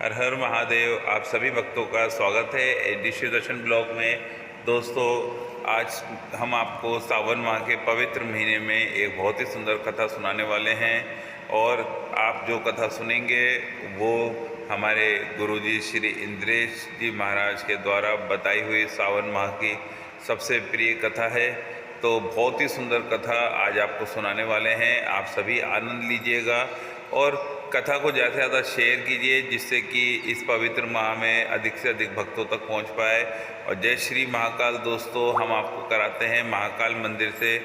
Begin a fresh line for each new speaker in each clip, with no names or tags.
हर हर महादेव। आप सभी भक्तों का स्वागत है एडीसी दर्शन ब्लॉग में। दोस्तों, आज हम आपको सावन माह के पवित्र महीने में एक बहुत ही सुंदर कथा सुनाने वाले हैं और आप जो कथा सुनेंगे वो हमारे गुरुजी श्री इंद्रेश जी महाराज के द्वारा बताई हुई सावन माह की सबसे प्रिय कथा है। तो बहुत ही सुंदर कथा आज आपको सुनाने वाले हैं। आप सभी आनंद लीजिएगा और कथा को ज़्यादा से ज़्यादा शेयर कीजिए, जिससे कि इस पवित्र माह में अधिक से अधिक भक्तों तक पहुंच पाए। और जय श्री महाकाल। दोस्तों, हम आपको कराते हैं महाकाल मंदिर से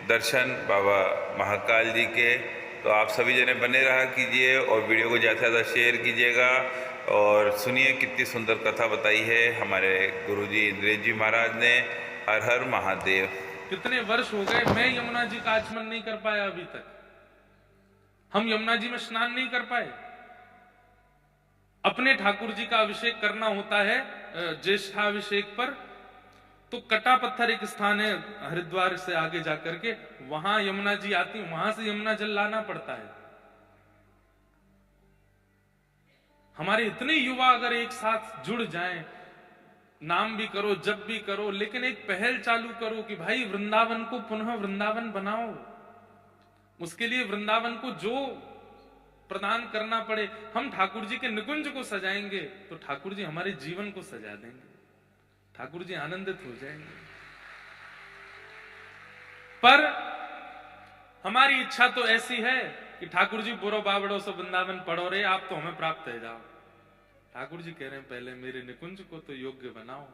दर्शन बाबा महाकाल जी के। तो आप सभी जने बने रहा कीजिए और वीडियो को ज़्यादा से ज़्यादा शेयर कीजिएगा और सुनिए कितनी सुंदर कथा बताई है हमारे गुरुजी इंद्रेश जी महाराज ने। हर हर महादेव।
कितने वर्ष हो गए मैं यमुना जी का आचमन नहीं कर पाया। अभी तक हम यमुना जी में स्नान नहीं कर पाए। अपने ठाकुर जी का अभिषेक करना होता है ज्येष्ठाभिषेक पर, तो कटा पत्थर एक स्थान है हरिद्वार से आगे जाकर के, वहां यमुना जी आती, वहां से यमुना जल लाना पड़ता है। हमारे इतने युवा अगर एक साथ जुड़ जाएं, नाम भी करो जब भी करो, लेकिन एक पहल चालू करो कि भाई वृंदावन को पुनः वृंदावन बनाओ। उसके लिए वृंदावन को जो प्रदान करना पड़े, हम ठाकुर जी के निकुंज को सजाएंगे तो ठाकुर जी हमारे जीवन को सजा देंगे, ठाकुर जी आनंदित हो जाएंगे। पर हमारी इच्छा तो ऐसी है कि ठाकुर जी बुरो बाबड़ो से वृंदावन पढ़ो रे, आप तो हमें प्राप्त है जाओ। ठाकुर जी कह रहे हैं पहले मेरे निकुंज को तो योग्य बनाओ।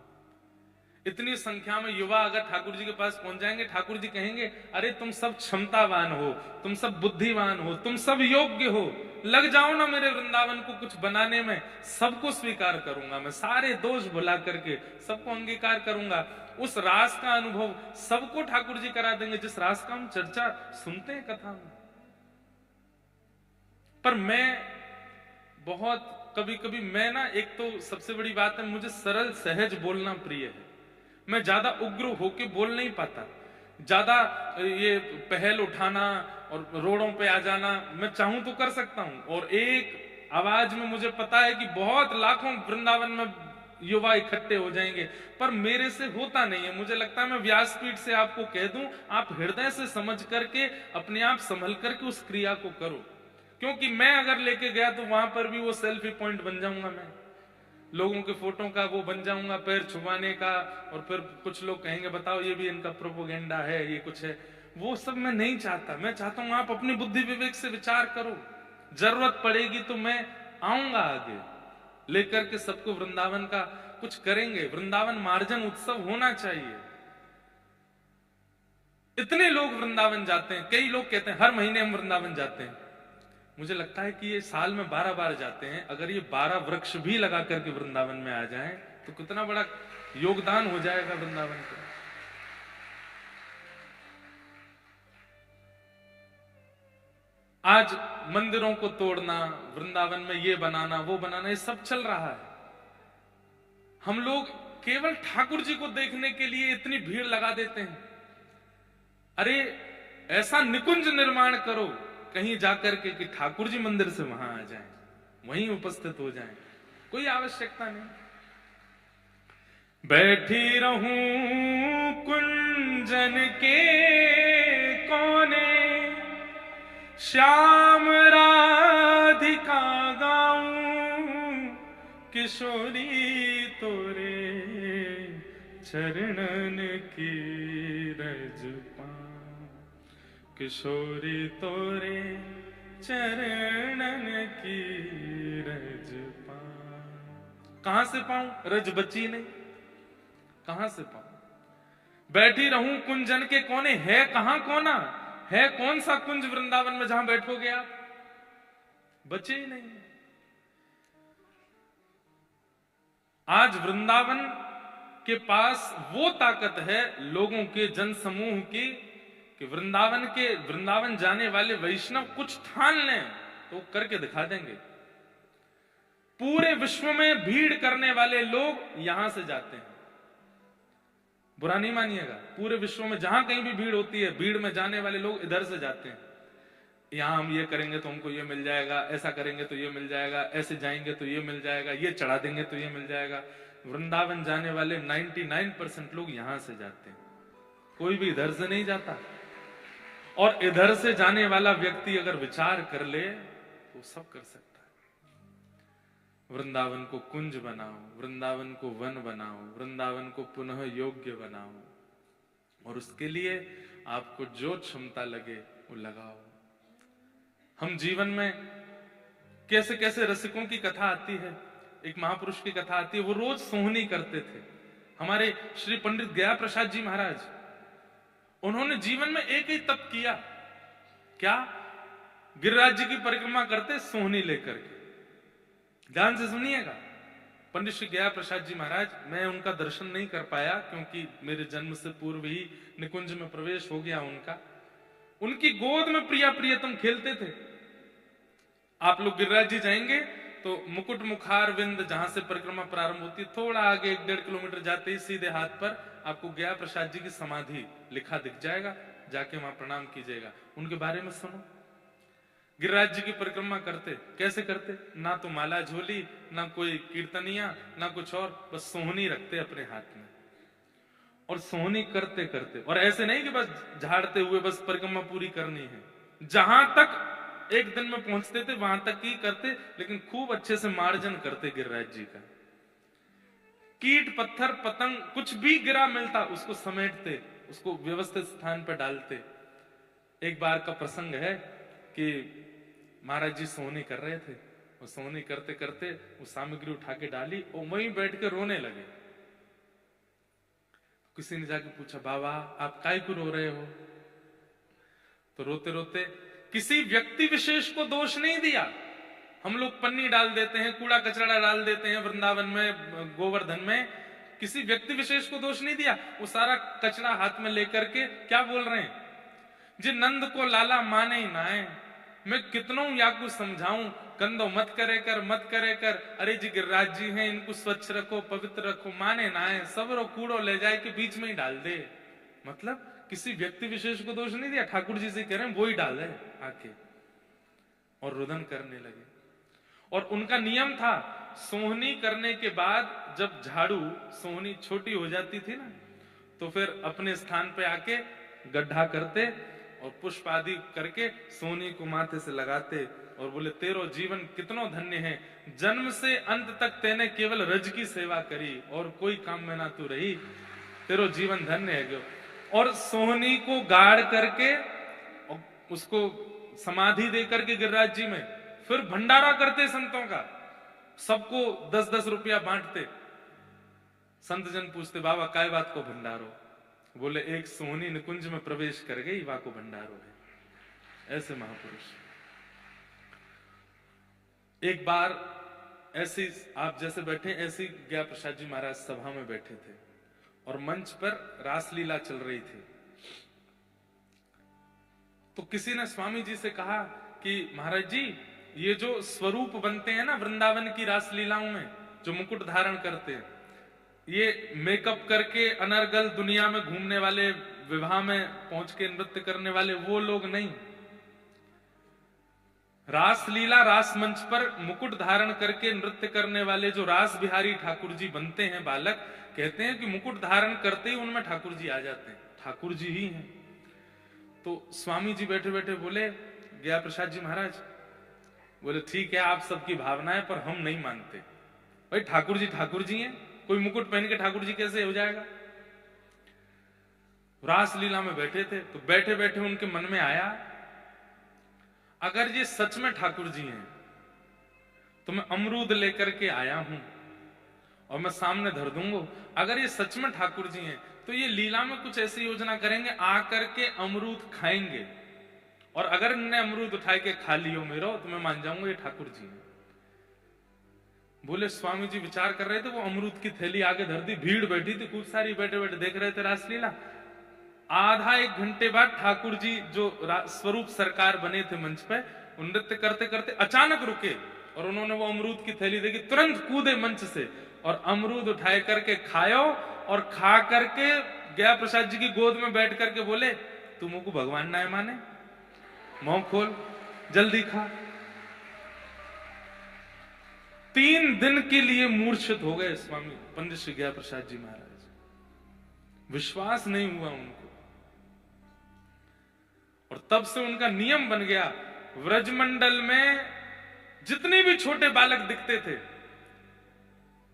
इतनी संख्या में युवा अगर ठाकुर जी के पास पहुंच जाएंगे, ठाकुर जी कहेंगे अरे तुम सब क्षमतावान हो, तुम सब बुद्धिमान हो, तुम सब योग्य हो, लग जाओ ना मेरे वृंदावन को कुछ बनाने में। सबको स्वीकार करूंगा मैं, सारे दोष भुला करके सबको अंगीकार करूंगा। उस रास का अनुभव सबको ठाकुर जी करा देंगे जिस रास का हम चर्चा सुनते हैं कथा में। पर मैं बहुत कभी कभी मैं ना, एक तो सबसे बड़ी बात है मुझे सरल सहज बोलना प्रिय है। मैं ज्यादा उग्र होके बोल नहीं पाता, ज्यादा ये पहल उठाना और रोडों पे आ जाना मैं चाहूं तो कर सकता हूं, और एक आवाज में मुझे पता है कि बहुत लाखों वृंदावन में युवा इकट्ठे हो जाएंगे, पर मेरे से होता नहीं है। मुझे लगता है मैं व्यासपीठ से आपको कह दूं, आप हृदय से समझ करके अपने आप संभल करके उस क्रिया को करो, क्योंकि मैं अगर लेके गया तो वहां पर भी वो सेल्फी पॉइंट बन जाऊंगा, मैं लोगों के फोटो का वो बन जाऊंगा, पैर छुपाने का, और फिर कुछ लोग कहेंगे बताओ ये भी इनका प्रोपोगेंडा है, ये कुछ है। वो सब मैं नहीं चाहता। मैं चाहता हूं आप अपनी बुद्धि विवेक से विचार करो, जरूरत पड़ेगी तो मैं आऊंगा आगे लेकर के सबको वृंदावन का कुछ करेंगे। वृंदावन मार्जन उत्सव होना चाहिए। इतने लोग वृंदावन जाते हैं, कई लोग कहते हैं हर महीने हम वृंदावन जाते हैं। मुझे लगता है कि ये साल में 12 बार जाते हैं। अगर ये 12 वृक्ष भी लगा करके वृंदावन में आ जाएं तो कितना बड़ा योगदान हो जाएगा वृंदावन का। आज मंदिरों को तोड़ना, वृंदावन में ये बनाना वो बनाना, ये सब चल रहा है। हम लोग केवल ठाकुर जी को देखने के लिए इतनी भीड़ लगा देते हैं। अरे ऐसा निकुंज निर्माण करो कहीं जाकर के कि ठाकुर जी मंदिर से वहां आ जाएं, वहीं उपस्थित हो जाएं, कोई आवश्यकता नहीं। बैठी रहूं कुंजन के कोने, श्याम राधिका गाऊं, किशोरी तोरे चरणन की रज पाऊं, किशोरी तोरे चरणन की रज पाऊं। कहां से पाऊं? रज बची नहीं, कहां से पाऊं? बैठी रहूं कुंजन के कोने, है कहां कोना? है कौन सा कुंज वृंदावन में जहां बैठोगे आप? बचे ही नहीं। आज वृंदावन के पास वो ताकत है लोगों के जन समूह की कि वृंदावन जाने वाले वैष्णव कुछ ठान लें तो करके दिखा देंगे। पूरे विश्व में भीड़ करने वाले लोग यहां से जाते हैं, बुरा नहीं मानिएगा। पूरे विश्व में जहां कहीं भी भीड़ होती है, भीड़ में जाने वाले लोग इधर से जाते हैं। यहाँ हम ये करेंगे तो हमको ये मिल जाएगा, ऐसा करेंगे तो ये मिल जाएगा, ऐसे जाएंगे तो ये मिल जाएगा, ये चढ़ा देंगे तो ये मिल जाएगा। वृंदावन जाने वाले 99% लोग यहां से जाते हैं, कोई भी इधर से नहीं जाता। और इधर से जाने वाला व्यक्ति अगर विचार कर ले तो सब कर सकता है। वृंदावन को कुंज बनाओ, वृंदावन को वन बनाओ, वृंदावन को पुनः योग्य बनाओ, और उसके लिए आपको जो क्षमता लगे वो लगाओ। हम जीवन में कैसे कैसे रसिकों की कथा आती है। एक महापुरुष की कथा आती है, वो रोज सोहनी करते थे। हमारे श्री पंडित गया प्रसाद जी महाराज, उन्होंने जीवन में एक ही तप किया, क्या? गिरिराज जी की परिक्रमा करते सोहनी लेकर के। ध्यान से सुनिएगा। पंडित श्री गया प्रसाद जी महाराज, मैं उनका दर्शन नहीं कर पाया क्योंकि मेरे जन्म से पूर्व ही निकुंज में प्रवेश हो गया उनका। उनकी गोद में प्रिया प्रियतम खेलते थे। आप लोग गिरिराज जी जाएंगे तो मुकुट मुखार विंद, जहां से परिक्रमा प्रारंभ होती है, थोड़ा आगे 1-1.5 किलोमीटर जाते ही सीधे हाथ पर आपको गया प्रसाद जी की समाधि लिखा दिख जाएगा, जाके वहां प्रणाम कीजिएगा। उनके बारे में सुनो। गिरिराज जी की परिक्रमा करते, कैसे करते? ना तो माला झोली, ना कोई कीर्तनिया, ना कुछ और, बस सोहनी रखते अपने हाथ में और सोहनी करते करते। और ऐसे नहीं कि बस झाड़ते हुए बस परिक्रमा पूरी करनी है, जहां तक एक दिन में पहुंचते थे वहां तक ही करते, लेकिन खूब अच्छे से मार्जन करते गिरिराज जी का। कीट पत्थर पतंग कुछ भी गिरा मिलता उसको समेटते, उसको व्यवस्थित स्थान पर डालते। एक बार का प्रसंग है कि महाराज जी सोहनी कर रहे थे, और सोहनी करते करते वो सामग्री उठा के डाली और वहीं बैठ के रोने लगे। किसी ने जाके पूछा, बाबा आप काहे को रो रहे हो? तो रोते रोते किसी व्यक्ति विशेष को दोष नहीं दिया। हम लोग पन्नी डाल देते हैं, कूड़ा कचरा डाल देते हैं वृंदावन में, गोवर्धन में, किसी व्यक्ति विशेष को दोष नहीं दिया। वो सारा कचरा हाथ में लेकर के क्या बोल रहे हैं, जे नंद को लाला माने नाए, मैं कितनों या को समझाऊं, कंदो मत करे कर, मत करे कर। अरे जी गिरिराज जी हैं, इनको स्वच्छ रखो, पवित्र रखो, माने नाए, सब रो कूड़ो ले जाए के बीच में ही डाल दे। मतलब किसी व्यक्ति विशेष को दोष नहीं दिया, ठाकुर जी से कह रहे हैं वो ही डाल दे आके, और रुदन करने लगे। और उनका नियम था, सोहनी करने के बाद जब झाड़ू सोहनी छोटी हो जाती थी ना, तो फिर अपने स्थान पे आके गड्ढा करते और पुष्प आदि करके सोहनी को माथे से लगाते और बोले, तेरो जीवन कितनो धन्य है, जन्म से अंत तक तेने केवल रज की सेवा करी और कोई काम में ना तू रही, तेरो जीवन धन्य है गयो। और सोहनी को गाड़ करके उसको समाधि दे करके गिरिराज जी में फिर भंडारा करते संतों का, सबको 10-10 रुपया बांटते। संत जन पूछते, बाबा काय बात को भंडारो? बोले, एक सोहनी निकुंज में प्रवेश कर गई, वा को भंडारो है। ऐसे महापुरुष। एक बार ऐसी आप जैसे बैठे, ऐसी गया प्रसाद जी महाराज सभा में बैठे थे और मंच पर रासलीला चल रही थी। तो किसी ने स्वामी जी से कहा कि महाराज जी, ये जो स्वरूप बनते हैं ना वृंदावन की रासलीलाओं में, जो मुकुट धारण करते हैं, ये मेकअप करके अनर्गल दुनिया में घूमने वाले, विवाह में पहुंच के नृत्य करने वाले वो लोग नहीं। रासलीला रास मंच पर मुकुट धारण करके नृत्य करने वाले जो रास बिहारी ठाकुर जी बनते हैं बालक, कहते हैं कि मुकुट धारण करते ही उनमें ठाकुर जी आ जाते हैं, ठाकुर जी ही हैं। तो स्वामी जी बैठे बैठे बोले, गया प्रसाद जी महाराज बोले, ठीक है आप सबकी भावना है, पर हम नहीं मानते। भाई ठाकुर जी हैं, कोई मुकुट पहन के ठाकुर जी कैसे हो जाएगा? रासलीला में बैठे थे, तो बैठे बैठे उनके मन में आया, अगर ये सच में ठाकुर जी हैं तो मैं अमरूद लेकर के आया हूं और मैं सामने धर दूंगा। अगर ये सच में ठाकुर जी हैं तो ये लीला में कुछ ऐसी योजना करेंगे, आकर के अमरूद खाएंगे, और अगर इनने अमरूद उठाए के खा लियो मेरो, तो मैं मान जाऊंगा ये ठाकुर जी हैं। बोले स्वामी जी विचार कर रहे थे, वो अमरूद की थैली आगे धर दी, भीड़ बैठी थी खूब सारी, बैठे बैठे देख रहे थे रासलीला। आधा 1 घंटे बाद ठाकुर जी जो स्वरूप सरकार बने थे मंच पे, नृत्य करते करते अचानक रुके और उन्होंने वो अमरूद की थैली देखी, तुरंत कूदे मंच से और अमरूद उठाए करके खायो, और खा करके गया प्रसाद जी की गोद में बैठ करके बोले, तुम को भगवान ना माने, मुंह खोल, जल्दी खा। 3 दिन के लिए मूर्छित हो गए स्वामी पंडित श्री गया प्रसाद जी महाराज। विश्वास नहीं हुआ उनको, और तब से उनका नियम बन गया, व्रजमंडल में जितने भी छोटे बालक दिखते थे,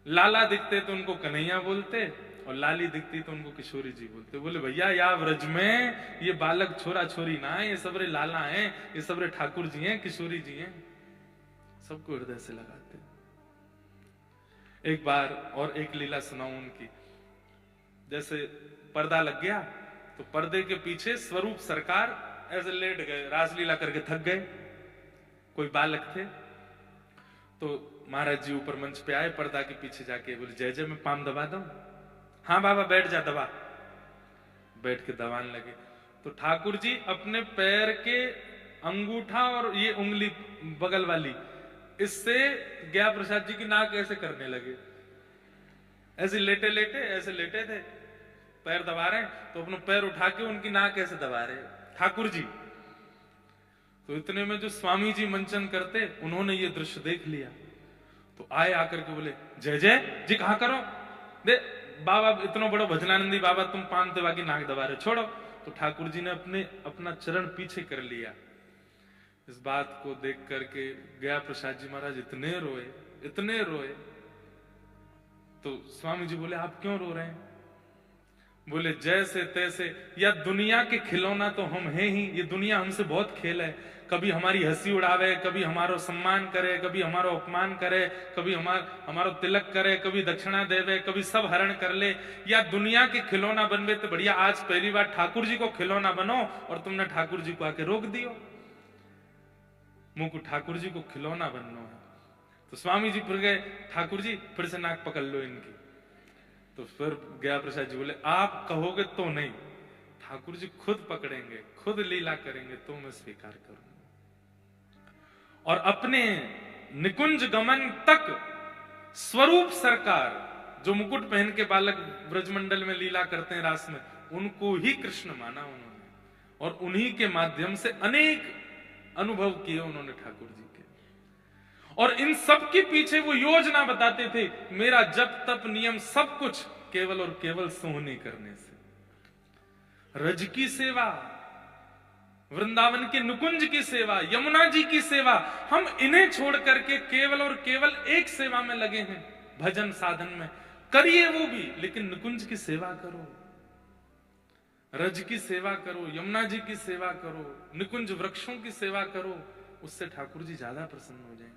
लाला दिखते तो उनको कन्हैया बोलते, और लाली दिखती तो उनको किशोरी जी बोलते। बोले भैया या व्रज में ये बालक छोरा छोरी ना है, ये सबरे लाला हैं, ये सबरे ठाकुर जी हैं, किशोरी जी हैं, सबको हृदय से लगाते। एक बार और एक लीला सुनाऊं उनकी। जैसे पर्दा लग गया तो पर्दे के पीछे स्वरूप सरकार ऐसे लेट गए, रासलीला करके थक गए। कोई बालक थे तो महाराज जी ऊपर मंच पे आए, पर्दा के पीछे जाके बोले जय जय मैं पाम दबा दूं? हाँ बाबा बैठ जा, दबा। बैठ के दबाने लगे तो ठाकुर जी अपने पैर के अंगूठा और ये उंगली बगल वाली, इससे गया प्रसाद जी की नाक ऐसे करने लगे। ऐसे लेटे लेटे ऐसे लेटे थे, पैर दबा रहे हैं तो अपना पैर उठा के उनकी नाक ऐसे दबा रहे ठाकुर जी। तो इतने में जो स्वामी जी मंचन करते, उन्होंने ये दृश्य देख लिया तो आए, आकर के बोले जय जय जी कहां करो, दे बाबा इतना बड़ा भजनानंदी बाबा तुम पान देवा की नाक दबा रहे, छोड़ो। तो ठाकुर जी ने अपना चरण पीछे कर लिया। इस बात को देख करके गया प्रसाद जी महाराज इतने रोए। तो स्वामी जी बोले आप क्यों रो रहे हैं? बोले जैसे तैसे, या दुनिया के खिलौना तो हम हैं ही, ये दुनिया हमसे बहुत खेल है, कभी हमारी हंसी उड़ावे, कभी हमारो सम्मान करे, कभी हमारो अपमान करे, कभी हमारो तिलक करे, कभी दक्षिणा देवे, कभी सब हरण कर ले, या दुनिया के खिलौना बनवे तो बढ़िया, आज पहली बार ठाकुर जी को खिलौना बनो और तुमने ठाकुर जी को आके रोक दियो। मुंह को ठाकुर जी को खिलौना बनना है। तो स्वामी जी फिर गए, ठाकुर जी फिर से नाक पकड़ लो इनकी। तो फिर गया प्रसाद जी बोले आप कहोगे तो नहीं, ठाकुर जी खुद पकड़ेंगे, खुद लीला करेंगे तो मैं स्वीकार करूंगा। और अपने निकुंज गमन तक स्वरूप सरकार, जो मुकुट पहन के बालक ब्रजमंडल में लीला करते हैं रास में, उनको ही कृष्ण माना उन्होंने, और उन्हीं के माध्यम से अनेक अनुभव किए उन्होंने ठाकुर जी के। और इन सब के पीछे वो योजना बताते थे, मेरा जप तप नियम सब कुछ केवल और केवल सोहनी करने से। रज की सेवा, वृंदावन के नुकुंज की सेवा, यमुना जी की सेवा, हम इन्हें छोड़ करके केवल और केवल एक सेवा में लगे हैं, भजन साधन में। करिए वो भी, लेकिन नुकुंज की सेवा करो, रज की सेवा करो, यमुना जी की सेवा करो, निकुंज वृक्षों की सेवा करो, उससे ठाकुर जी ज्यादा प्रसन्न हो जाएंगे।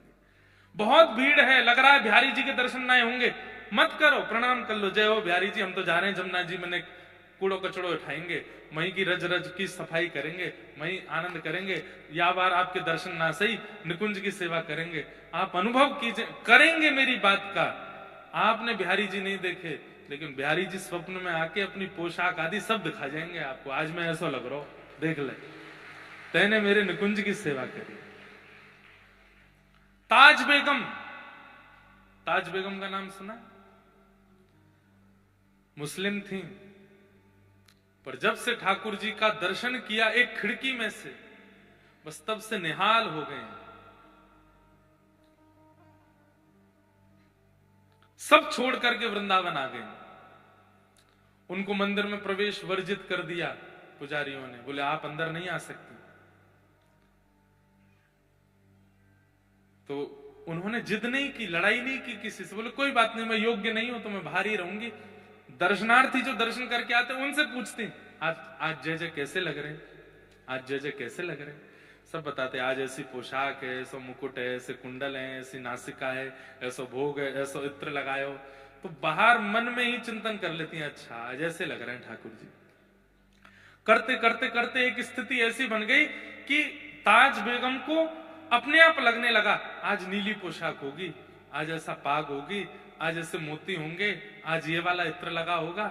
बहुत भीड़ है, लग रहा है बिहारी जी के दर्शन ना होंगे, मत करो, प्रणाम कर लो, जय हो बिहारी जी, हम तो जा रहे हैं जमुना जी में, कूड़ो कचड़ो उठाएंगे, वहीं की रज रज की सफाई करेंगे, वहीं आनंद करेंगे, या बार आपके दर्शन ना सही निकुंज की सेवा करेंगे। आप अनुभव कीजिए, करेंगे मेरी बात का। आपने बिहारी जी नहीं देखे, लेकिन बिहारी जी स्वप्न में आके अपनी पोशाक आदि सब दिखा जाएंगे आपको, आज मैं ऐसा लग रहा हूं, देख ले, तेने मेरे निकुंज की सेवा करी। ताज बेगम, ताज बेगम का नाम सुना? मुस्लिम थी, पर जब से ठाकुर जी का दर्शन किया एक खिड़की में से, बस तब से निहाल हो गए। सब छोड़ करके वृंदावन आ गए। उनको मंदिर में प्रवेश वर्जित कर दिया पुजारियों ने, बोले आप अंदर नहीं आ सकते। तो उन्होंने जिद नहीं की, लड़ाई नहीं की किसी से, बोले कोई बात नहीं, मैं योग्य नहीं हूं तो मैं बाहर ही रहूंगी। दर्शनार्थी जो दर्शन करके आते हैं उनसे पूछते आज जय जय कैसे लग रहे हैं, आज जय जय कैसे लग रहे हैं। सब बताते आज ऐसी पोशाक है, ऐसा मुकुट है, ऐसे कुंडल है, ऐसी नासिका है, ऐसा भोग है, ऐसा इत्र लगाए हो। तो बाहर मन में ही चिंतन कर लेती हैं, अच्छा आज ऐसे लग रहे हैं ठाकुर जी। करते करते करते एक स्थिति ऐसी बन गई कि ताज बेगम को अपने आप लगने लगा आज नीली पोशाक होगी, आज ऐसा पाग होगी, आज ऐसे मोती होंगे, आज ये वाला इत्र लगा होगा।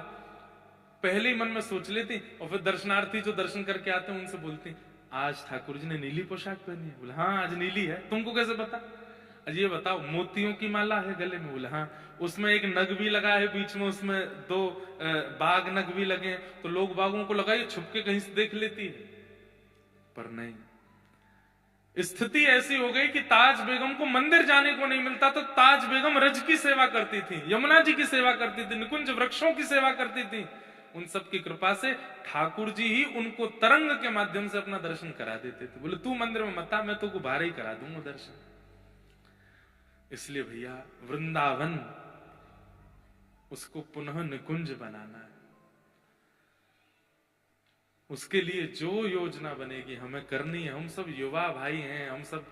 पहले ही मन में सोच लेती, और फिर दर्शनार्थी जो दर्शन करके आते हैं उनसे बोलती आज ठाकुर जी ने नीली पोशाक पहनी है। बोले हाँ आज नीली है, तुमको कैसे पता? आज ये बताओ मोतियों की माला है गले में? बोले हाँ, उसमें एक नग भी लगा है बीच में, उसमें 2 बाघ नग भी लगे हैं, तो लोग बाघों को लगाइए छुप के कहीं से देख लेती है, पर नहीं। स्थिति ऐसी हो गई कि ताज बेगम को मंदिर जाने को नहीं मिलता, तो ताज बेगम रज की सेवा करती थी, यमुना जी की सेवा करती थी, निकुंज वृक्षों की सेवा करती थी। उन सब की कृपा से ठाकुर जी ही उनको तरंग के माध्यम से अपना दर्शन करा देते थे। बोले तू मंदिर में मत आ, मैं तो गुब्बारे ही करा दूंगा दर्शन। इसलिए भैया वृंदावन उसको पुनः निकुंज बनाना है। उसके लिए जो योजना बनेगी हमें करनी है। हम सब युवा भाई हैं, हम सब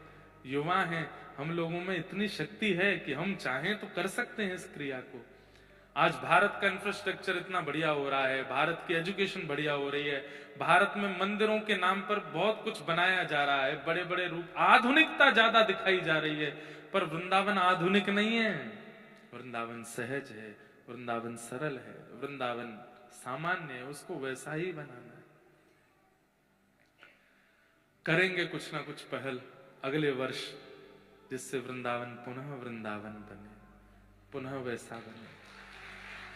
युवा हैं, हम लोगों में इतनी शक्ति है कि हम चाहें तो कर सकते हैं इस क्रिया को। आज भारत का इंफ्रास्ट्रक्चर इतना बढ़िया हो रहा है, भारत की एजुकेशन बढ़िया हो रही है, भारत में मंदिरों के नाम पर बहुत कुछ बनाया जा रहा है, बड़े बड़े रूप, आधुनिकता ज्यादा दिखाई जा रही है। पर वृंदावन आधुनिक नहीं है, वृंदावन सहज है, वृंदावन सरल है, वृंदावन सामान्य है, उसको वैसा ही बनाना है। करेंगे कुछ ना कुछ पहल अगले वर्ष, जिससे वृंदावन पुनः वृंदावन बने, पुनः वैसा बने।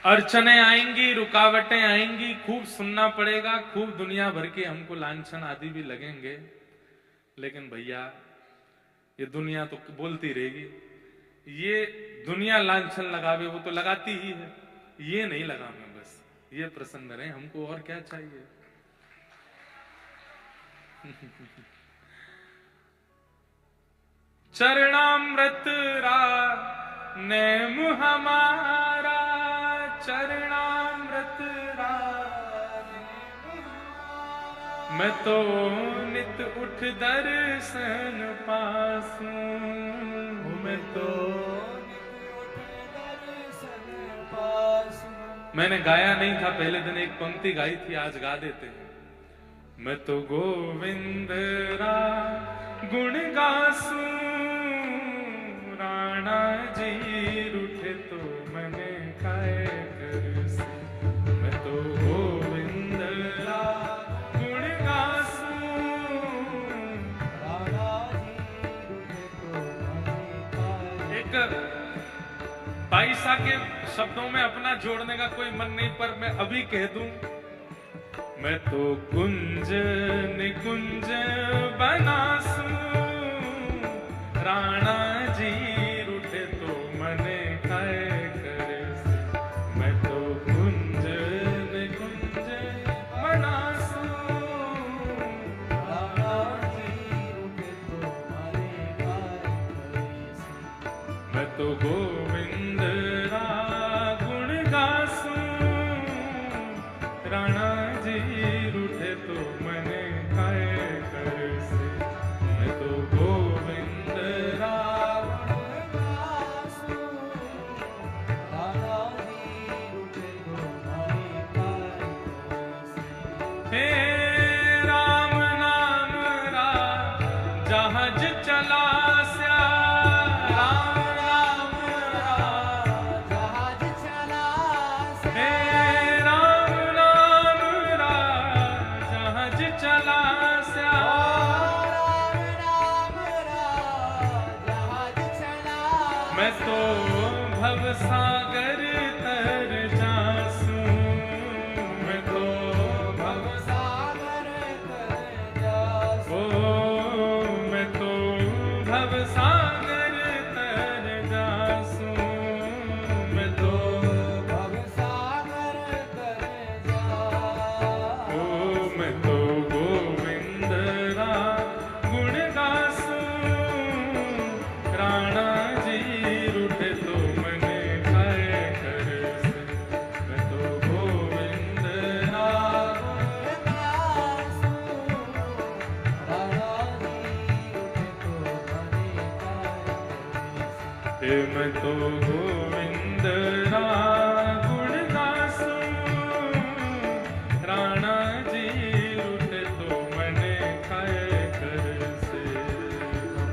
अड़चने आएंगी, रुकावटें आएंगी, खूब सुनना पड़ेगा, खूब दुनिया भर के हमको लांछन आदि भी लगेंगे, लेकिन भैया ये दुनिया तो बोलती रहेगी। ये दुनिया लांछन लगावे वो तो लगाती ही है, ये नहीं लगावे, बस ये प्रसन्न रहे, हमको और क्या चाहिए। चरणामृत रा नेम हमारा, चरणामृत रा मैं तो नित उठ दर्शन पासूं, मैं तो मैंने गाया नहीं था पहले दिन, एक पंक्ति गाई थी, आज गा देते हैं। मैं तो गोविंद रा गुण गासूं, राणा जी रूठे तो मने खाए करसे। मैं तो गोविंद रा गुण गासूं, राणा जी रूठे तो मने खाए। एक बाईसा के शब्दों में अपना जोड़ने का कोई मन नहीं, पर मैं अभी कह दूं, मैं तो कुंज निकुंज बनासूं, राणा जी रूठे तो मने खाए करसे। मैं तो कुंज निकुंज बनासूं, राणा जी रूठे तो मने खाए करसे। मैं तो गोविंद रा गुण गासूं, राणा रूठे तो मने खाए करसे। मैं तो गोविंद रा गुण गासूं, राणा जी रूठे तो मने खाए करसे। हे राम नाम रा जहाज चला स्या, राम नाम रा जहाज चला स्या, हे राम नाम रा जहाज चला स्या, राम रा जहाज चला। मैं तो भव सागर तर जासूं, मैं तो भव सागर तर जासूं, ओ मैं तो भव सागर तर जासूं, मैं तो भव सागर तर जासूं, ओ मैं तो गोविंद रा गुण गासूं, राणा जी रूठे तो मने खाए करसे। मैं तो गोविंद रा गुण गासूं, राणा जी रूठे तो मने खाए करसे। मैं तो गोविंद रा गुण गासूं, राणा जी रूठे तो मने खाए करसे।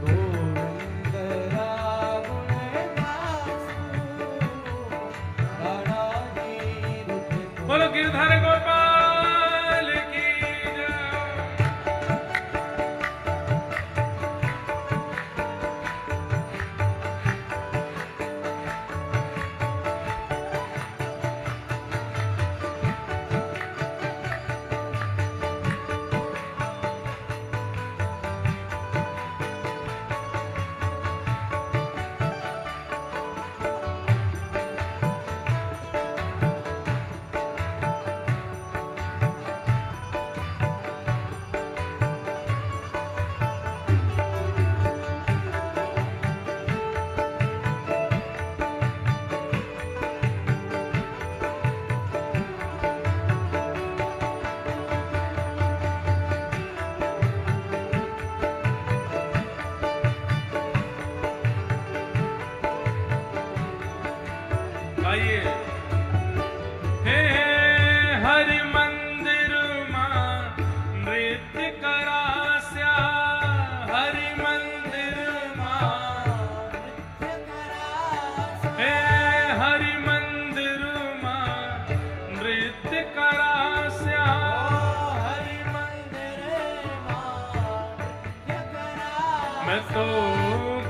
गोविंद रा गुण गासूं, राणा जी रूठे तो। बोलो गिरधर गोपाल की जय। आइए। हे हरि मंदिर मां नृत्य करास्या, हरि मंदिर मां हे हरि मंदिर मां नृत्य करास्या, मैं तो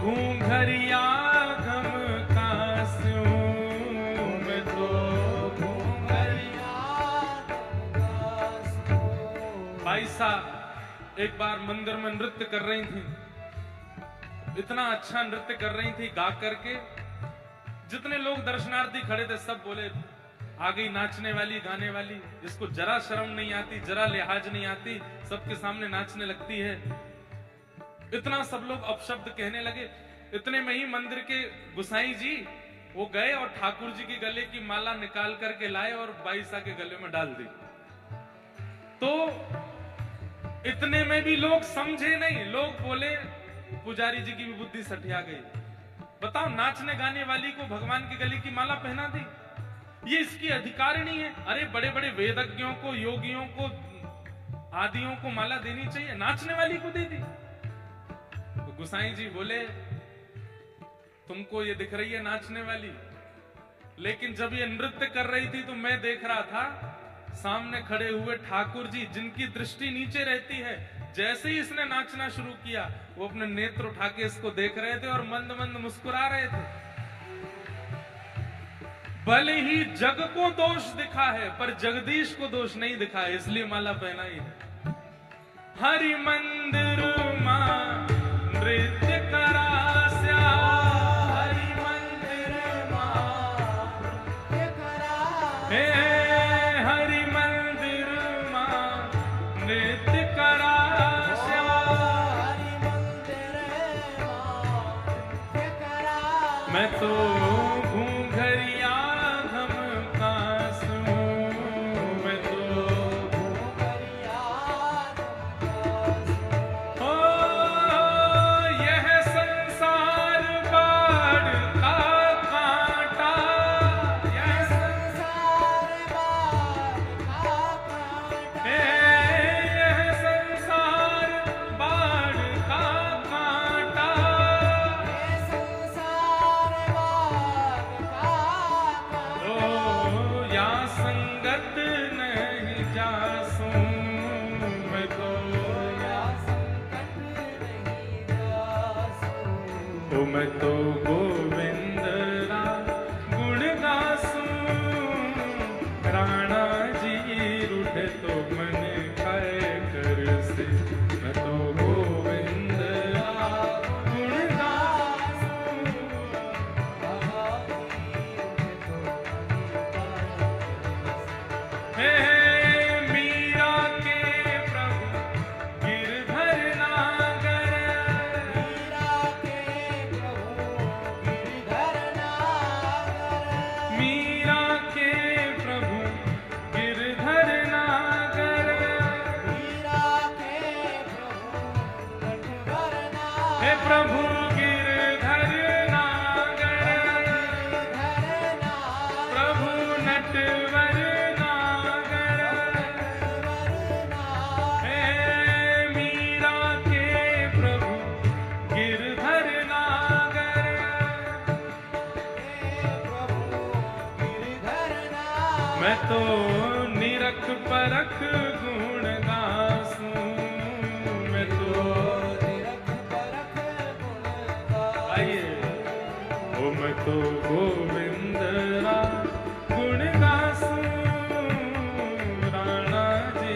घूंघरिया घम कास्यूं, मैं तो घूंघरिया। भाई साहब एक बार मंदिर में नृत्य कर रही थी, इतना अच्छा नृत्य कर रही थी गा करके, जितने लोग दर्शनार्थी खड़े थे सब बोले आ गई नाचने वाली गाने वाली, इसको जरा शर्म नहीं आती, जरा लिहाज नहीं आती, सबके सामने नाचने लगती है। इतना सब लोग अपशब्द कहने लगे। इतने में ही मंदिर के गुसाई जी वो गए और ठाकुर जी के गले की माला निकाल करके लाए और बाईसा के गले में डाल दी। तो इतने में भी लोग समझे नहीं, लोग बोले पुजारी जी की भी बुद्धि सठिया गई। बताओ नाचने गाने वाली को भगवान के गले की माला पहना दी, ये इसकी अधिकारिणी है। अरे बड़े बड़े वेदज्ञों को, योगियों को, आदियों को माला देनी चाहिए, नाचने वाली को दे दी। तो गुसाई जी बोले तुमको ये दिख रही है नाचने वाली, लेकिन जब ये नृत्य कर रही थी तो मैं देख रहा था सामने खड़े हुए ठाकुर जी, जिनकी दृष्टि नीचे रहती है, जैसे ही इसने नाचना शुरू किया वो अपने नेत्र उठा के इसको देख रहे थे और मंद मंद मुस्कुरा रहे थे। भले ही जग को दोष दिखा है पर जगदीश को दोष नहीं दिखा है, इसलिए माला पहनाई है। हरि मंदिर मां नृत्य करास्या, हरि मंदिर मां नृत्य करास्या, हे हरि मंदिर मां नृत्य करास्या, हरि मंदिर मां नृत्य करास्या, मैं तो घूंघरिया मैं तो गोविंद रा गुण गासूं, राणा जी रूठे तो मन खाए कर से, मैं तो गोविंद रा गुण गासूं, हे मीरा के प्रभु गिरधर नागर, मीरा के प्रभु गिरधर नागर, हे प्रभु गिरधर नागर, प्रभु नटवर नागर, हे मीरा के प्रभु गिरधर नागर, मैं तो निरख परख गुण गासूं, मैं तो निरख परख गुण गासूं, आइए ओ मैं तो गोविंद रा गुण गासूं, राणा जी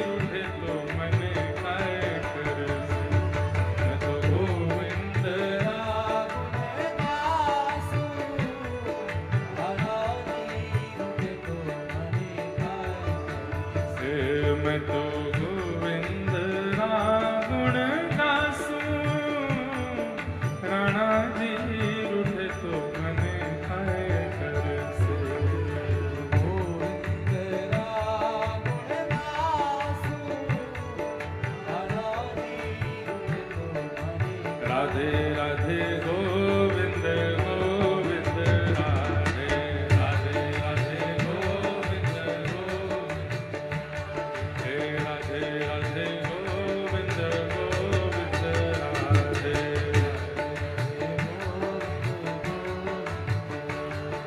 रूठे तो मन खाए कर से, मैं तो गोविंद रा गुण गासूं, मैं तो गोविंद रा गुण गासूं, राणा जी रूठे तो मन खाए कर से, गोविंद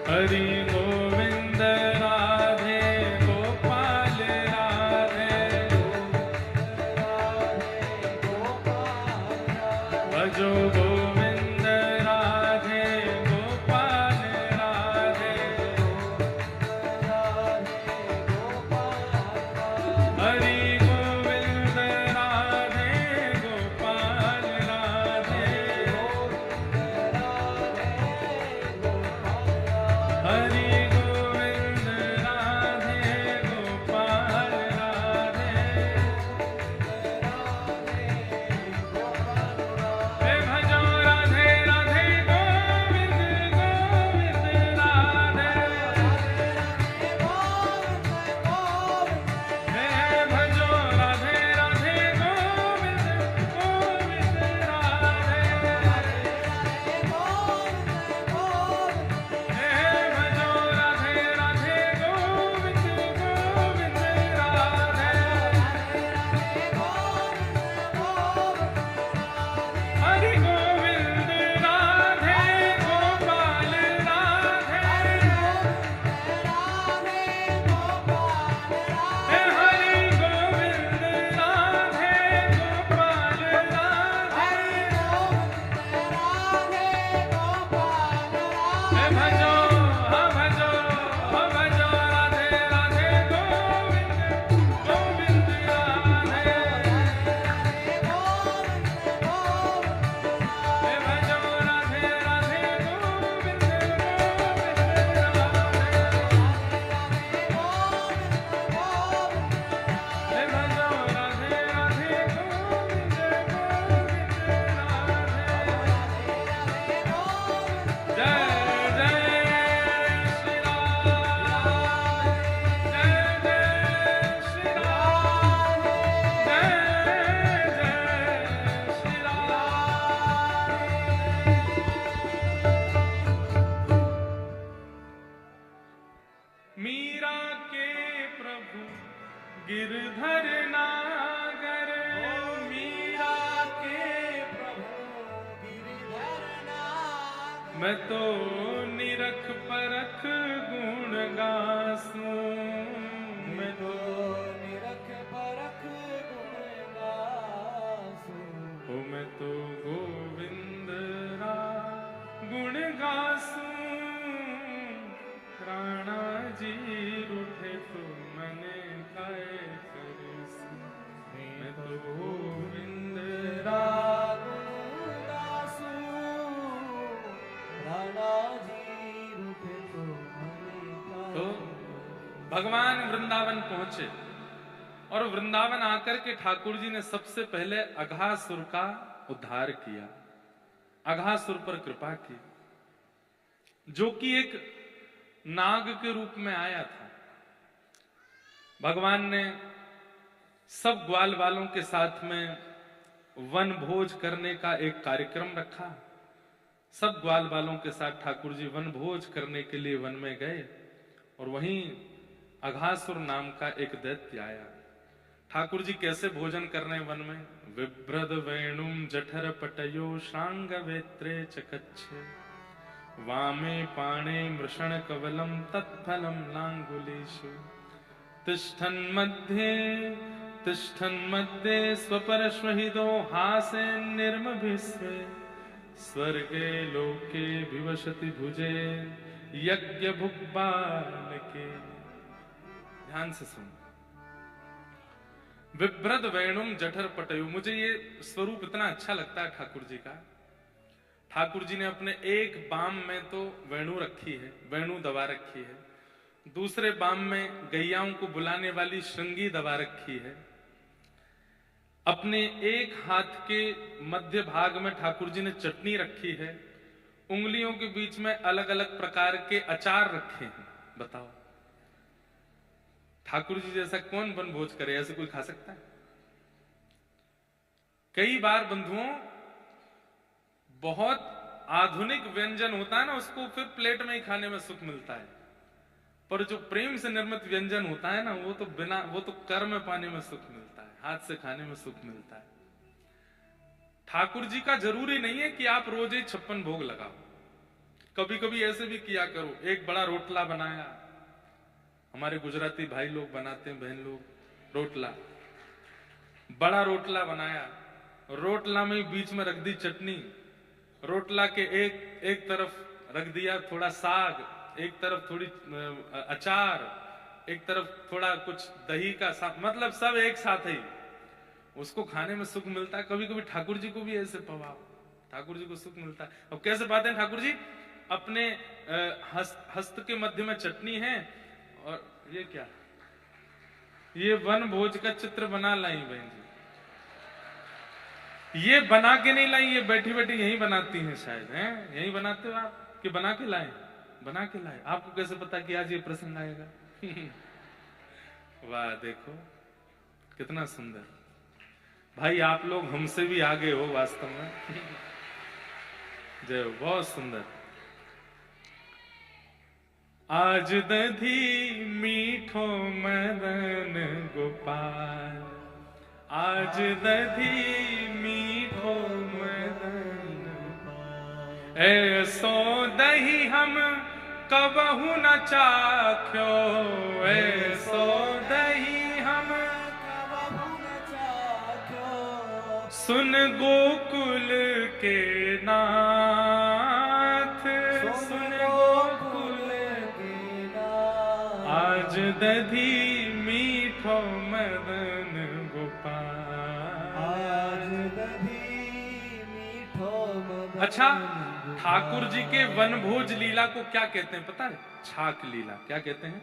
हरि गोविंद राधे गोपाल राधे भजो गोविंद राधे गोपाल राधे हरि गोविंद राधे गोपाल राधे हरि गोविंद राधे गोपाल राधे हे भजो राधे राधे गोविंद गोविंद राधे हे भजो राधे राधे गोविंद गोविंद राधे हे भजो राधे राधे गोविंद गोविंद राधे हरि गोविंद राधे गोपाल राधे हे हरि गोविंद राधे गोपाल राधे हे भजो भजो भजो राधे राधे गोविंद गोविंद राधे हे भजो राधे राधे गोविंद गोविंद राधे हे भजो राधे राधे गोविंद गोविंद राधे जय जय श्री राम जय जय श्री राम जय जय श्री राम मीरा के प्रभु गिरधर नागर मीरा के मैं तो निरख परख गुण गासूं मैं तो ओ मैं तो गोविंद रा गुण गासूं राणा जी रूठे तो मने काय करसूं मैं तो गोविंद रा तो भगवान वृंदावन पहुंचे और वृंदावन आकर के ठाकुर जी ने सबसे पहले अघासुर का उद्धार किया, अघासुर पर कृपा की, जो कि एक नाग के रूप में आया था। भगवान ने सब ग्वाल वालों के साथ में वन भोज करने का एक कार्यक्रम रखा। सब ग्वाल वालों के साथ ठाकुर जी वन भोज करने के लिए वन में गए और वहीं अघासुर नाम का एक दैत्य आया। ठाकुर जी कैसे भोजन कर रहे हैं वन में? विभ्रद वेणुम जठर पटयो श्रांग वेत्रे चकच्छे वामे पाणे मृषण कवलम तत्फलम लांगुलीषु तिष्ठन् मध्ये स्वपरश्वहिदो हासे निर्मभिस्वे स्वर्गे लोके विवशति भुजे यज्ञ भुक्बाल के। ध्यान से सुन। विभ्रद वेणुम जठर पटयु, मुझे ये स्वरूप इतना अच्छा लगता है ठाकुर जी का। ठाकुर जी ने अपने एक बाम में तो वेणु रखी है, वेणु दबा रखी है, दूसरे बाम में गैयाओं को बुलाने वाली श्रृंगी दबा रखी है। अपने एक हाथ के मध्य भाग में ठाकुर जी ने चटनी रखी है, उंगलियों के बीच में अलग अलग प्रकार के अचार रखे हैं। बताओ, ठाकुर जी जैसा कौन वन भोज करे? ऐसे कोई खा सकता है? कई बार बंधुओं, बहुत आधुनिक व्यंजन होता है ना, उसको फिर प्लेट में ही खाने में सुख मिलता है, पर जो प्रेम से निर्मित व्यंजन होता है ना, वो तो कर में पाने में सुख मिलता है, हाथ से खाने में सुख मिलता है। ठाकुर जी का जरूरी नहीं है कि आप रोज ही 56 भोग लगाओ। कभी कभी ऐसे भी किया करो। एक बड़ा रोटला बनाया, हमारे गुजराती भाई लोग बनाते हैं, बहन लोग, रोटला, बड़ा रोटला बनाया, रोटला में बीच में रख दी चटनी, रोटला के एक तरफ रख दिया थोड़ा साग, एक तरफ थोड़ी अचार, एक तरफ थोड़ा कुछ दही का साथ, मतलब सब एक साथ ही। उसको खाने में सुख मिलता है। कभी कभी ठाकुर जी को भी ऐसे पवाओ, ठाकुर जी को सुख मिलता है। अब कैसे पाते हैं ठाकुर जी? अपने हस्त के मध्य में चटनी है, और ये क्या, ये वन भोज का चित्र बना लाई बहन जी। ये बना के नहीं लाई, ये बैठी बैठी यही बनाती हैं शायद, हैं? यही बनाते हो आप कि बना के लाए? बना के लाए। आपको कैसे पता कि आज ये प्रसंग आएगा? वाह, देखो कितना सुंदर। भाई आप लोग हमसे भी आगे हो वास्तव में। जय हो, बहुत सुंदर। आज दधी मीठो मदन गोपाल, आज दधी मीठो मदन, ऐसो दही हम कबहू न चाख्यो, ऐसो दही हम कबहू न चाख्यो, सुन गोकुल के नाथ, सुन गोकुल के नाथ, आज दधी मीठो मदन गोपाल, आज दधी मीठो मदन। अच्छा, ठाकुर जी के वनभोज लीला को क्या कहते हैं पता है? छाक लीला। क्या कहते हैं?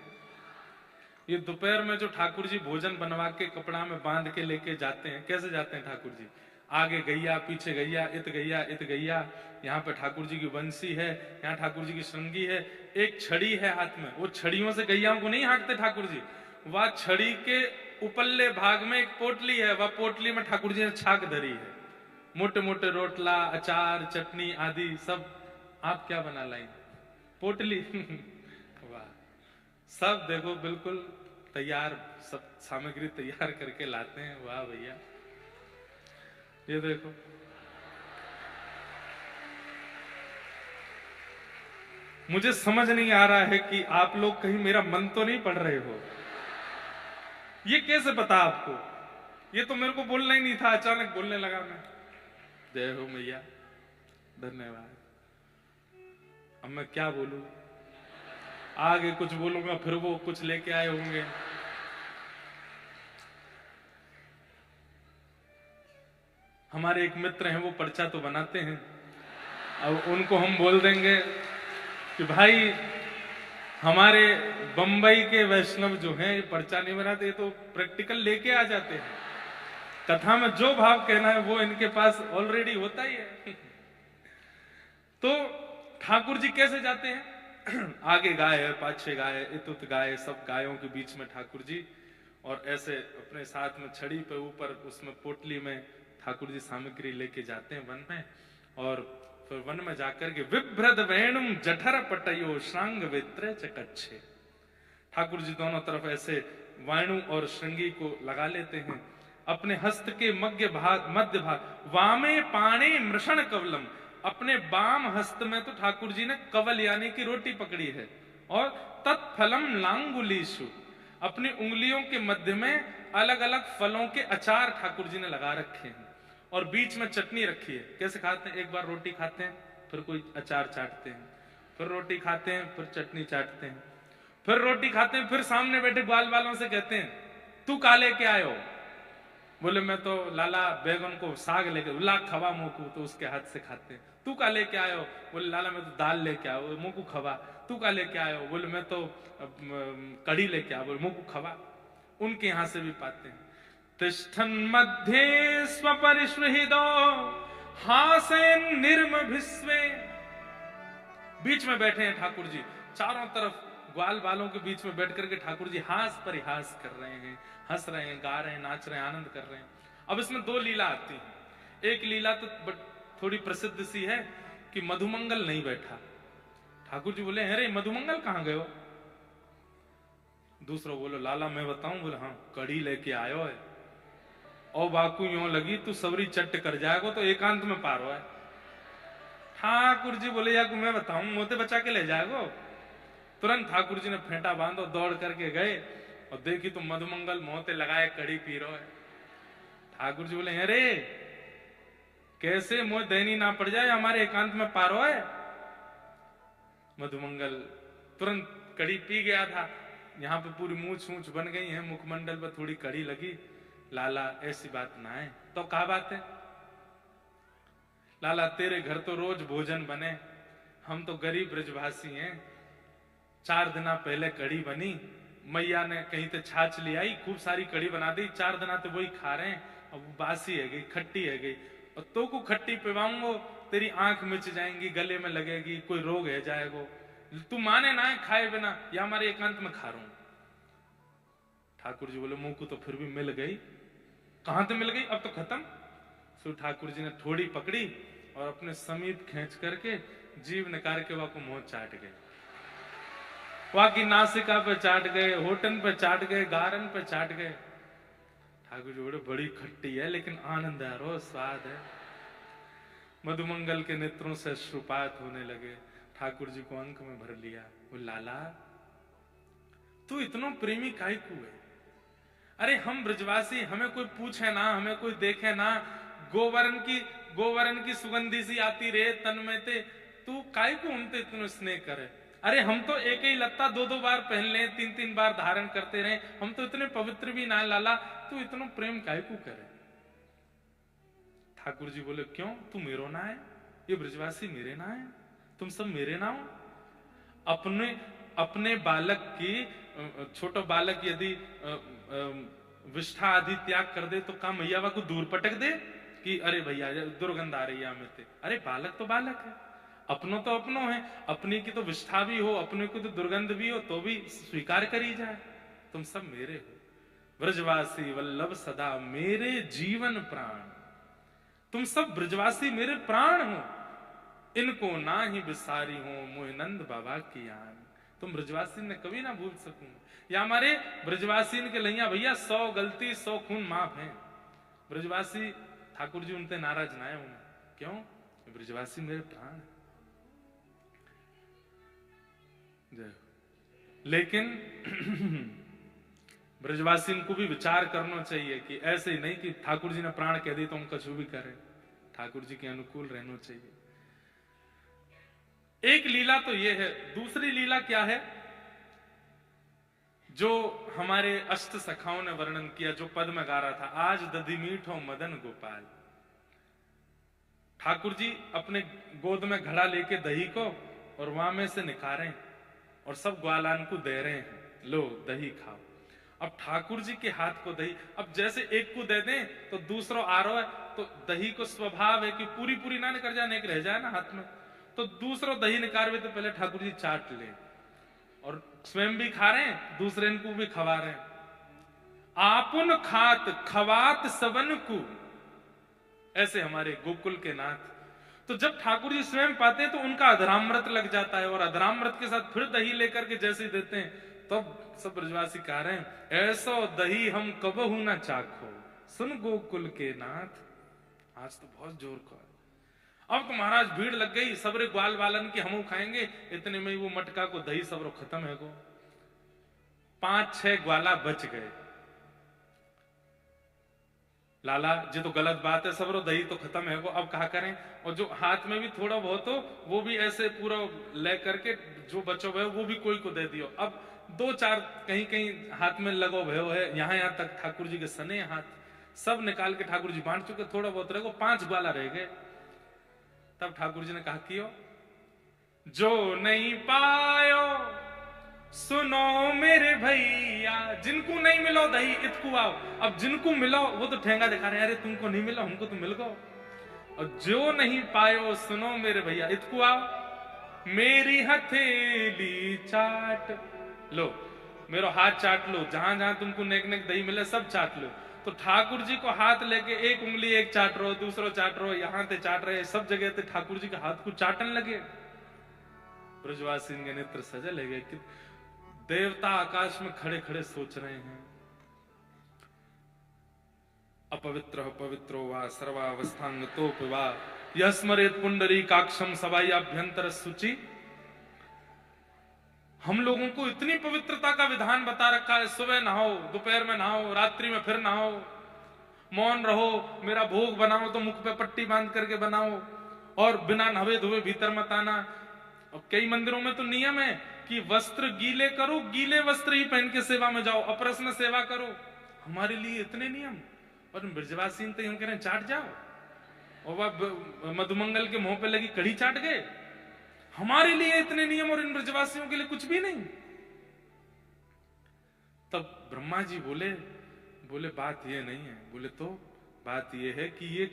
ये दोपहर में जो ठाकुर जी भोजन बनवा के कपड़ा में बांध के लेके जाते हैं, कैसे जाते हैं ठाकुर जी? आगे गैया, पीछे गैया, इत गैया, इत गैया। यहाँ पे ठाकुर जी की बंसी है, यहाँ ठाकुर जी की श्रृंगी है, एक छड़ी है हाथ में। वो छड़ियों से गैयाओं को नहीं हाँकते ठाकुर जी, वह छड़ी के उपल्ले भाग में एक पोटली है, वह पोटली में ठाकुर जी ने छाक धरी है। मोटे मोटे रोटला, अचार, चटनी आदि सब। आप क्या बना लाई? पोटली। वाह, सब देखो बिल्कुल तैयार, सब सामग्री तैयार करके लाते हैं। वाह भैया, ये देखो। मुझे समझ नहीं आ रहा है कि आप लोग कहीं मेरा मन तो नहीं पढ़ रहे हो। ये कैसे पता आपको? ये तो मेरे को बोलना ही नहीं था, अचानक बोलने लगा मैं। जय हो मैया, धन्यवाद। अब मैं क्या बोलूं? आगे कुछ बोलूंगा फिर वो कुछ लेके आए होंगे। हमारे एक मित्र हैं, वो पर्चा तो बनाते हैं। अब उनको हम बोल देंगे कि भाई हमारे बंबई के वैष्णव जो हैं ये पर्चा नहीं बनाते, ये तो प्रैक्टिकल लेके आ जाते हैं। कथा में जो भाव कहना है वो इनके पास ऑलरेडी होता ही है। तो ठाकुर जी कैसे जाते हैं? आगे गाय है, पाछे गाय है, इतुत गाय है, सब गायों के बीच में ठाकुर जी, और ऐसे अपने साथ में छड़ी पे ऊपर उसमें पोटली में ठाकुर जी सामग्री लेके जाते हैं वन में। और फिर वन में जाकर के विभ्रद वेणुम जठर पटयो श्रांग वेत्र चकच्छे, ठाकुर जी दोनों तरफ ऐसे वाणु और श्रृंगी को लगा लेते हैं। अपने हस्त के मध्य भाग वामे पाणे मृषण कवलम, अपने बाम हस्त में तो ठाकुर जी ने कवल यानी कि रोटी पकड़ी है, और तत्फलम लांगुलीशु, अपनी उंगलियों के मध्य में अलग अलग फलों के अचार ठाकुर जी ने लगा रखे हैं, और बीच में चटनी रखी है। कैसे खाते हैं? एक बार रोटी खाते हैं, फिर कोई अचार चाटते हैं, फिर रोटी खाते हैं, फिर चटनी चाटते हैं, फिर रोटी खाते हैं, फिर सामने बैठे ग्वाल वालों से कहते हैं तू काले के आयो? बोले मैं तो लाला बैगन को साग लेके, ला खवा मोकू, तो उसके हाथ से खाते हैं। तू का लेके आयो? बोले लाला मैं तो दाल लेके आयो, मोकू खवा। तू का लेके आयो? बोले मैं तो कढ़ी लेके आयो, बोले मोकू खवा। उनके यहां से भी पाते हैं। तिष्ठन मध्य स्वपरिश्वहिदो हासेन निर्म भिस्वे, बीच में बैठे हैं ठाकुर जी, चारों तरफ ग्वाल बालों के बीच में बैठ करके ठाकुर जी हास परिहास कर रहे हैं, हंस रहे हैं, गा रहे हैं, नाच रहे हैं, आनंद कर रहे हैं। अब इसमें दो लीला आती है। एक लीला तो थोड़ी प्रसिद्ध सी है कि मधुमंगल नहीं बैठा। ठाकुर जी बोले अरे मधुमंगल कहां गए हो? दूसरा बोलो लाला मैं बताऊं? बोले हाँ, कढ़ी लेके आयो है, और बाकू यूं लगी तू सबरी चट्ट कर जाएगा तो एकांत में पारो है। ठाकुर जी बोले या मैं बताऊं मोते बचा के ले जाएगो। तुरंत ठाकुर जी ने फेंटा बांधो, दौड़ करके गए और देखी तो मधुमंगल मोते लगाए कड़ी पी रहा है। ठाकुर जी बोले अरे कैसे मोह देनी ना पड़ जाए, हमारे एकांत में पारो है। मधुमंगल तुरंत कड़ी पी गया था। यहाँ पे पूरी मूछ मूछ बन गई है, मुखमंडल पर थोड़ी कड़ी लगी। लाला ऐसी बात ना है। तो क्या बात है लाला, तेरे घर तो रोज भोजन बने, हम तो गरीब ब्रजवासी हैं। 4 दिन पहले कड़ी बनी, मैया ने कहीं से छाछ ले आई, खूब सारी कड़ी बना दी, 4 दिन तो वही खा रहे हैं। अब बासी है गई, खट्टी है गई, और तो को खट्टी पिवाऊंगो तेरी आंख मिच जाएंगी, गले में लगेगी, कोई रोग है जाएगो। तू माने ना है खाए बिना, या हमारे एकांत में खा रहा हूं। ठाकुर जी बोले मुंह को तो फिर भी मिल गई। कहां से मिल गई, अब तो खत्म। सो ठाकुर जी ने थोड़ी पकड़ी और अपने समीप खींच करके जीभ निकाल के वह को मुंह चाट गए। वहां की नासिका पे चाट गए, होठन पे चाट गए, गारन पे चाट गए। ठाकुर जी बोले बड़ी खट्टी है लेकिन आनंद है, रोज स्वाद है। मधुमंगल के नेत्रों से अश्रुपात होने लगे। ठाकुर जी को अंक में भर लिया। वो लाला तू इतना प्रेमी काहे को है? अरे हम ब्रजवासी, हमें कोई पूछे ना, हमें कोई देखे ना, गोवरन की सुगंधी सी आती रे तन में ते, तू काहे को हमते इतना स्नेह करे? अरे हम तो एक ही लत्ता 2-2 बार पहन ले, 3-3 बार धारण करते रहे, हम तो इतने पवित्र भी ना। लाला तू इतना प्रेम काहे को करे? ठाकुर जी बोले क्यों, तू मेरो ना है, ये ब्रजवासी मेरे ना है, तुम सब मेरे ना हो। अपने बालक की, छोटा बालक यदि विष्ठा आदि त्याग कर दे तो का मैया को दूर पटक दे कि अरे भैया दुर्गंध आ रही है हमें ते? अरे बालक तो बालक है, अपनो तो अपनो है, अपनी की तो विष्ठा भी हो, अपने को तो दुर्गंध भी हो तो भी स्वीकार करी जाए। तुम सब मेरे हो, ब्रजवासी वल्लभ सदा मेरे जीवन प्राण, तुम सब ब्रजवासी मेरे प्राण हो, इनको ना ही विसारी हो मोहिनंद बाबा की आन। तुम ब्रजवासी ने कभी ना भूल सकूंगा। या हमारे ब्रजवासी के लैया भैया 100 गलती 100 खून माफ है। ब्रजवासी ठाकुर जी उनसे नाराज ना है, क्यों? ब्रजवासी मेरे प्राण। लेकिन ब्रजवासी को भी विचार करना चाहिए कि ऐसे ही नहीं कि ठाकुर जी ने प्राण कह दी तो हम कछु भी करें। ठाकुर जी के अनुकूल रहना चाहिए। एक लीला तो यह है। दूसरी लीला क्या है जो हमारे अष्ट सखाओं ने वर्णन किया, जो पद में गा रहा था, आज दधि मीठो मदन गोपाल। ठाकुर जी अपने गोद में घड़ा लेके दही को और वहां में से निकालें और सब ग्वालान को दे रहे हैं, लो दही खाओ। अब ठाकुर जी के हाथ को दही, अब जैसे एक को दे दें तो दूसरा आ रहा है, तो दही को स्वभाव है कि पूरी पूरी ना निकल जाए, एक रह जाए ना हाथ में, तो दूसरा दही निकाले तो पहले ठाकुर जी चाट ले और स्वयं भी खा रहे हैं, दूसरे को भी खवा रहे हैं। आपुन खात खवात सबन को, ऐसे हमारे गोकुल के नाथ। तो जब ठाकुर जी स्वयं पाते हैं तो उनका अधरामृत लग जाता है, और अधरामृत के साथ फिर दही लेकर के जैसे देते हैं तो सब ब्रजवासी कह रहे हैं ऐसो दही हम कबहू ना चाखो सुन गोकुल के नाथ। आज तो बहुत जोर का। अब तो महाराज भीड़ लग गई, सबरे ग्वाल वालन की हमू खाएंगे, इतने में वो मटका को दही सबरो खत्म है गो। 5-6 ग्वाला बच गए। लाला जी तो गलत बात है, सबरो दही तो खत्म है वो, अब कहा करें? और जो हाथ में भी थोड़ा बहुत हो वो भी ऐसे पूरा ले करके जो बचो भय वो भी कोई को दे दियो। अब 2-4 कहीं कहीं हाथ में लगो भयो है, यहां तक ठाकुर जी के सने हाथ सब निकाल के ठाकुर जी बांट चुके, थोड़ा बहुत रह गो, 5 ग्वाला रह गए। तब ठाकुर जी ने कहा कियो, जो नहीं पायो सुनो मेरे भैया, जिनको नहीं मिलो दही इतकू आओ। अब जिनको मिलो वो तो ठेंगा दिखा रहे हैं, अरे तुमको नहीं मिलो हमको तो मिल गो। और जो नहीं पायो सुनो मेरे भैया इतकू आओ, मेरी हथेली चाट लो, मेरा हाथ चाट लो, जहां जहां तुमको नेक नेक दही मिले सब चाट लो। तो ठाकुर जी को हाथ लेके एक उंगली एक चाट रहो, दूसरो चाट रहो, यहां ते चाट रहे, सब जगह ते ठाकुर जी के हाथ को चाटन लगे। ब्रजवासी के नेत्र सजल है कि देवता आकाश में खड़े खड़े सोच रहे हैं, अपवित्र पवित्रो वा सर्वावस्थांग तो पिवा यस्मरेत पुंडरी काक्षम सवायाभ्यंतर शुचि। हम लोगों को इतनी पवित्रता का विधान बता रखा है, सुबह नहाओ, दोपहर में नहाओ, रात्रि में फिर नहाओ, मौन रहो, मेरा भोग बनाओ तो मुख पे पट्टी बांध करके बनाओ, और बिना नहावे धोए भीतर मत आना। और कई मंदिरों में तो नियम है कि वस्त्र गीले करो, गीले वस्त्र ही पहन के सेवा में जाओ, अप्रश्न सेवा करो। हमारे लिए इतने नियम, और ब्रजवासी तो हम कह रहे हैं चाट जाओ, और वह मधुमंगल के मुंह पे लगी कड़ी चाट गए। हमारे लिए इतने नियम और इन ब्रजवासियों के लिए कुछ भी नहीं। तब ब्रह्मा जी बोले बात ये नहीं है। बोले तो बात ये है कि ये